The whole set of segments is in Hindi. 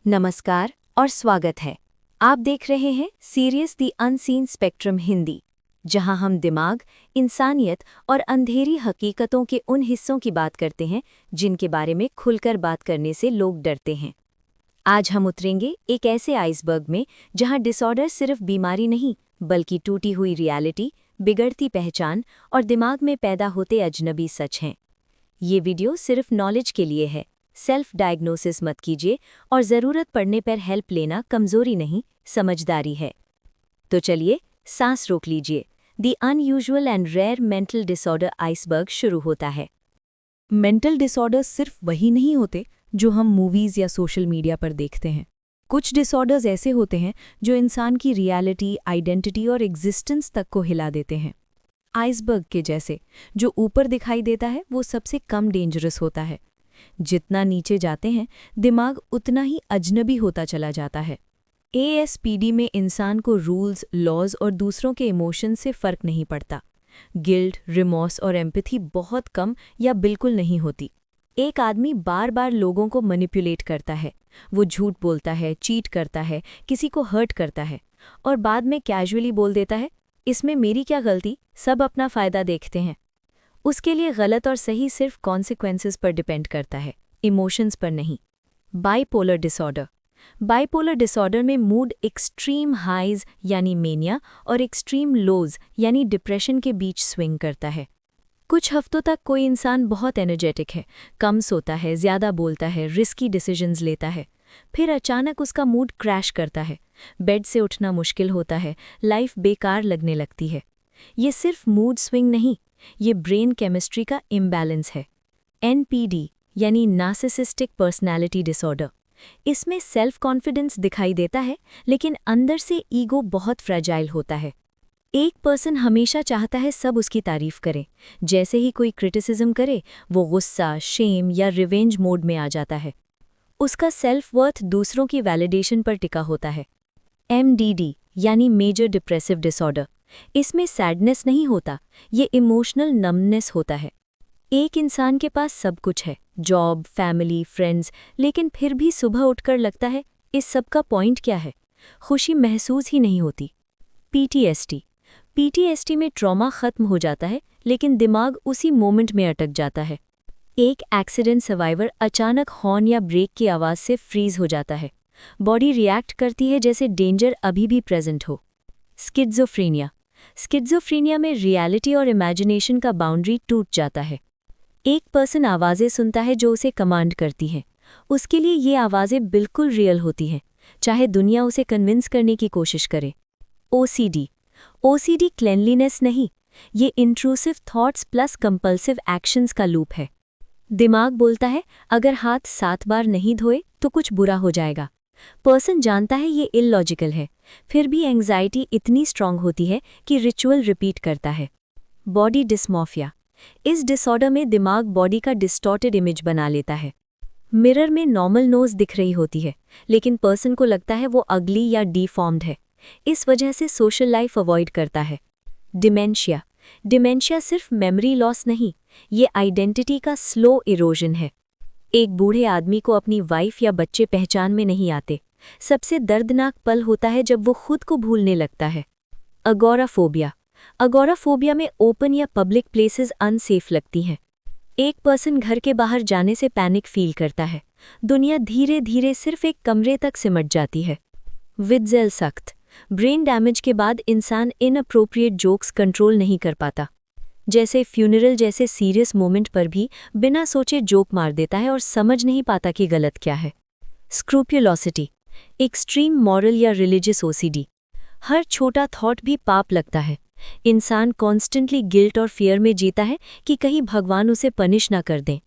नमस्कार और स्वागत है। आप देख रहे हैं serious the unseen spectrum Hindi, जहां हम दिमाग, इंसानियत और अंधेरी हकीकतों के उन हिस्सों की बात करते हैं जिनके बारे में खुलकर बात करने से लोग डरते हैं। आज हम उतरेंगे एक ऐसे आइसबर्ग में जहां डिसऑर्डर सिर्फ बीमारी नहीं बल्कि टूटी हुई रियलिटी, बिगड़ती पहचान और दिमाग में पैदा होते अजनबी सच हैं। ये वीडियो सिर्फ नॉलेज के लिए है। सेल्फ डायग्नोसिस मत कीजिए और ज़रूरत पड़ने पर हेल्प लेना कमज़ोरी नहीं, समझदारी है। तो चलिए, सांस रोक लीजिए। The unusual and rare mental disorder iceberg शुरू होता है। मेंटल डिसऑर्डर्स सिर्फ वही नहीं होते जो हम मूवीज़ या सोशल मीडिया पर देखते हैं। कुछ डिसऑर्डर्स ऐसे होते हैं जो इंसान की रियलिटी, आइडेंटिटी और एग्जिस्टेंस तक को हिला देते हैं। आइसबर्ग के जैसे जो ऊपर दिखाई देता है वो सबसे कम डेंजरस होता है। जितना नीचे जाते हैं दिमाग उतना ही अजनबी होता चला जाता है। एएसपीडी में इंसान को रूल्स, लॉज और दूसरों के इमोशन से फर्क नहीं पड़ता। गिल्ट, रिमॉर्स और एम्पैथी बहुत कम या बिल्कुल नहीं होती। एक आदमी बार बार लोगों को मैनिपुलेट करता है। वो झूठ बोलता है, चीट करता है, किसी को हर्ट करता है और बाद में कैजुअली बोल देता है, इसमें मेरी क्या गलती, सब अपना फ़ायदा देखते हैं। उसके लिए गलत और सही सिर्फ कॉन्सिक्वेंसेस पर डिपेंड करता है, इमोशंस पर नहीं। Bipolar disorder. बाइपोलर डिसऑर्डर में मूड एक्सट्रीम हाइज यानी मेनिया और एक्सट्रीम लोज यानी डिप्रेशन के बीच स्विंग करता है। कुछ हफ्तों तक कोई इंसान बहुत एनर्जेटिक है, कम सोता है, ज़्यादा बोलता है, रिस्की डिसीजंस लेता है। फिर अचानक उसका मूड क्रैश करता है, बेड से उठना मुश्किल होता है, लाइफ बेकार लगने लगती है। ये सिर्फ मूड स्विंग नहीं, ये ब्रेन केमिस्ट्री का इम्बैलेंस है। एनपीडी यानी नार्सिसिस्टिक पर्सनैलिटी डिसऑर्डर। इसमें सेल्फ कॉन्फिडेंस दिखाई देता है लेकिन अंदर से ईगो बहुत फ्रेजाइल होता है। एक पर्सन हमेशा चाहता है सब उसकी तारीफ करे। जैसे ही कोई क्रिटिसिज्म करे वो गुस्सा, शेम या रिवेंज मोड में आ जाता है। उसका सेल्फ वर्थ दूसरों की वैलिडेशन पर टिका होता है। एमडीडी यानी मेजर डिप्रेसिव डिसऑर्डर। इसमें सैडनेस नहीं होता, ये इमोशनल नमनेस होता है। एक इंसान के पास सब कुछ है, जॉब, फैमिली, फ्रेंड्स, लेकिन फिर भी सुबह उठकर लगता है इस सब का पॉइंट क्या है। खुशी महसूस ही नहीं होती। पीटीएसडी। पीटीएसडी में ट्रॉमा खत्म हो जाता है लेकिन दिमाग उसी मोमेंट में अटक जाता है। एक एक्सीडेंट सर्वाइवर अचानक हॉर्न या ब्रेक की आवाज़ से फ्रीज हो जाता है। बॉडी रिएक्ट करती है जैसे डेंजर अभी भी प्रेजेंट हो। स्किज़ोफ्रेनिया। स्किज़ोफ्रेनिया में रियलिटी और इमेजिनेशन का बाउंड्री टूट जाता है। एक पर्सन आवाज़ें सुनता है जो उसे कमांड करती हैं। उसके लिए ये आवाज़ें बिल्कुल रियल होती हैं, चाहे दुनिया उसे कन्विंस करने की कोशिश करे। ओसीडी। ओसीडी क्लेanलीनेस नहीं, ये intrusive thoughts plus compulsive actions का लूप है। दिमाग बोलता है अगर हाथ 7 बार नहीं धोए तो कुछ बुरा हो जाएगा। पर्सन जानता है ये इलॉजिकल है, फिर भी एंग्जाइटी इतनी स्ट्रांग होती है कि रिचुअल रिपीट करता है। Body dysmorphia. इस डिसऑर्डर में दिमाग बॉडी का डिस्टॉर्टेड इमेज बना लेता है। मिरर में नॉर्मल नोज दिख रही होती है लेकिन पर्सन को लगता है वो अगली या डीफॉर्म्ड है। इस वजह से सोशल लाइफ अवॉइड करता है। डिमेंशिया। डिमेंशिया सिर्फ मेमोरी लॉस नहीं, ये आइडेंटिटी का स्लो इरोजन है। एक बूढ़े आदमी को अपनी वाइफ या बच्चे पहचान में नहीं आते। सबसे दर्दनाक पल होता है जब वो खुद को भूलने लगता है। अगोराफोबिया। अगोराफोबिया में ओपन या पब्लिक प्लेसेस अनसेफ लगती हैं। एक पर्सन घर के बाहर जाने से पैनिक फील करता है। दुनिया धीरे धीरे सिर्फ एक कमरे तक सिमट जाती है। विट्ज़ेल सख्त। ब्रेन डैमेज के बाद इंसान इनअप्रोप्रिएट जोक्स कंट्रोल नहीं कर पाता। जैसे फ्यूनरल जैसे सीरियस मोमेंट पर भी बिना सोचे जोक मार देता है और समझ नहीं पाता कि गलत क्या है। स्क्रूपुलोसिटी। एक्सट्रीम मॉरल या रिलीजियस ओसीडी। हर छोटा थॉट भी पाप लगता है। इंसान कॉन्स्टेंटली गिल्ट और फियर में जीता है कि कहीं भगवान उसे पनिश ना कर दें।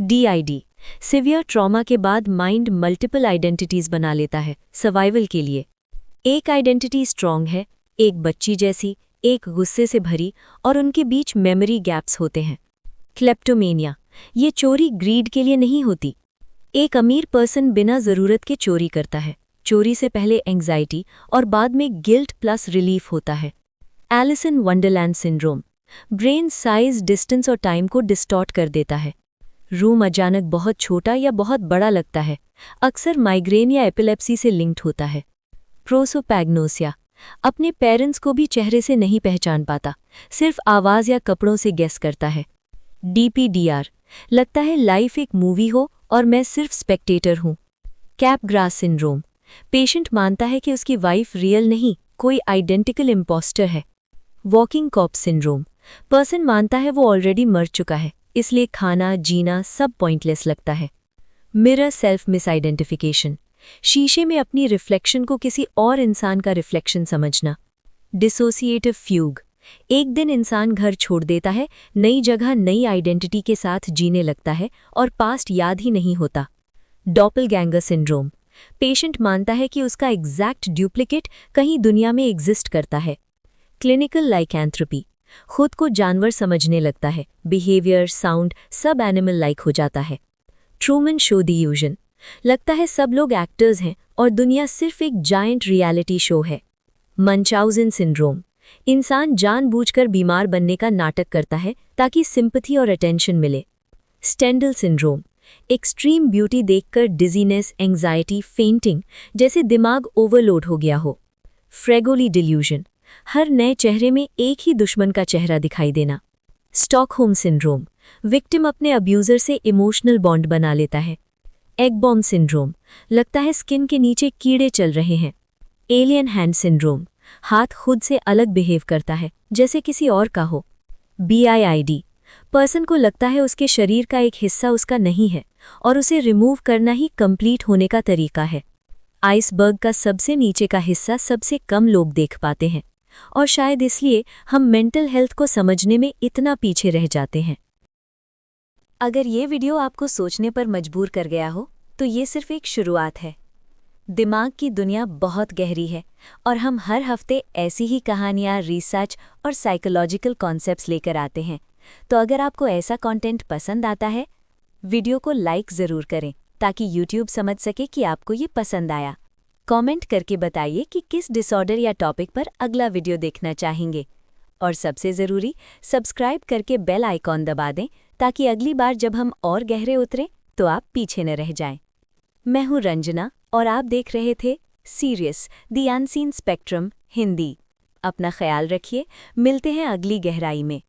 डीआईडी। सिवियर ट्रॉमा के बाद माइंड मल्टीपल आइडेंटिटीज बना लेता है सर्वाइवल के लिए। एक आइडेंटिटी स्ट्रांग है, एक बच्ची जैसी, एक गुस्से से भरी, और उनके बीच मेमोरी गैप्स होते हैं। क्लेप्टोमेनिया। ये चोरी ग्रीड के लिए नहीं होती। एक अमीर पर्सन बिना ज़रूरत के चोरी करता है। चोरी से पहले एंग्जाइटी और बाद में गिल्ट प्लस रिलीफ होता है। Alice in Wonderland syndrome. Brain size, distance और टाइम को डिस्टॉर्ट कर देता है। रूम अचानक बहुत छोटा या बहुत बड़ा लगता है, अक्सर माइग्रेन या एपिलेप्सी से लिंक्ड होता है। प्रोसोपैग्नोसिया, अपने पेरेंट्स को भी चेहरे से नहीं पहचान पाता, सिर्फ आवाज़ या कपड़ों से गेस करता है। DPDR, लगता है लाइफ एक मूवी हो और मैं सिर्फ स्पेक्टेटर हूँ। कैपग्रास सिंड्रोम, पेशेंट मानता है कि उसकी वाइफ रियल नहीं, कोई आइडेंटिकल इम्पोस्टर है। वॉकिंग कॉर्प्स सिंड्रोम, पर्सन मानता है वो ऑलरेडी मर चुका है, इसलिए खाना जीना सब पॉइंटलेस लगता है। मिरर सेल्फ मिसआइडेंटिफिकेशन, शीशे में अपनी रिफ्लेक्शन को किसी और इंसान का रिफ्लेक्शन समझना। डिसोसिएटिव फ्यूग, एक दिन इंसान घर छोड़ देता है, नई जगह नई आइडेंटिटी के साथ जीने लगता है और पास्ट याद ही नहीं होता। डॉपलगैंगर सिंड्रोम, पेशेंट मानता है कि उसका एग्जैक्ट डुप्लीकेट कहीं दुनिया में एग्जिस्ट करता है। क्लिनिकल लाइकैंथ्रोपी, खुद को जानवर समझने लगता है, बिहेवियर साउंड सब एनिमल लाइक हो जाता है। ट्रूमन शो डिल्यूजन, लगता है सब लोग एक्टर्स हैं और दुनिया सिर्फ एक जायंट रियलिटी शो है। मंचाउजन सिंड्रोम, इंसान जानबूझकर बीमार बनने का नाटक करता है ताकि सिंपैथी और अटेंशन मिले। स्टेंडल सिंड्रोम, एक्सट्रीम ब्यूटी देखकर डिजीनेस, एंग्जाइटी, फेंटिंग, जैसे दिमाग ओवरलोड हो गया हो। फ्रेगोली डिल्यूजन, हर नए चेहरे में एक ही दुश्मन का चेहरा दिखाई देना। स्टॉकहोम सिंड्रोम, विक्टिम अपने अब्यूज़र से इमोशनल बॉन्ड बना लेता है। एग बॉम्ब सिंड्रोम, लगता है स्किन के नीचे कीड़े चल रहे हैं। एलियन हैंड सिंड्रोम, हाथ खुद से अलग बिहेव करता है, जैसे किसी और का हो। BIID, पर्सन को लगता है उसके शरीर का एक हिस्सा उसका नहीं है और उसे रिमूव करना ही कंप्लीट होने का तरीका है। आइसबर्ग का सबसे नीचे का हिस्सा सबसे कम लोग देख पाते हैं और शायद इसलिए हम मेंटल हेल्थ को समझने में इतना पीछे रह जाते हैं। अगर ये वीडियो आपको सोचने पर मजबूर कर गया हो तो ये सिर्फ एक शुरुआत है। दिमाग की दुनिया बहुत गहरी है और हम हर हफ्ते ऐसी ही कहानियाँ, रिसर्च और साइकोलॉजिकल कॉन्सेप्ट्स लेकर आते हैं। तो अगर आपको ऐसा कंटेंट पसंद आता है, वीडियो को लाइक ज़रूर करें ताकि YouTube समझ सके कि आपको ये पसंद आया। कमेंट करके बताइए कि किस डिसऑर्डर या टॉपिक पर अगला वीडियो देखना चाहेंगे। और सबसे ज़रूरी, सब्सक्राइब करके बेल आइकॉन दबा दें ताकि अगली बार जब हम और गहरे उतरें तो आप पीछे न रह जाएं। मैं हूँ रंजना और आप देख रहे थे serious the unseen spectrum Hindi. अपना ख्याल रखिए, मिलते हैं अगली गहराई में।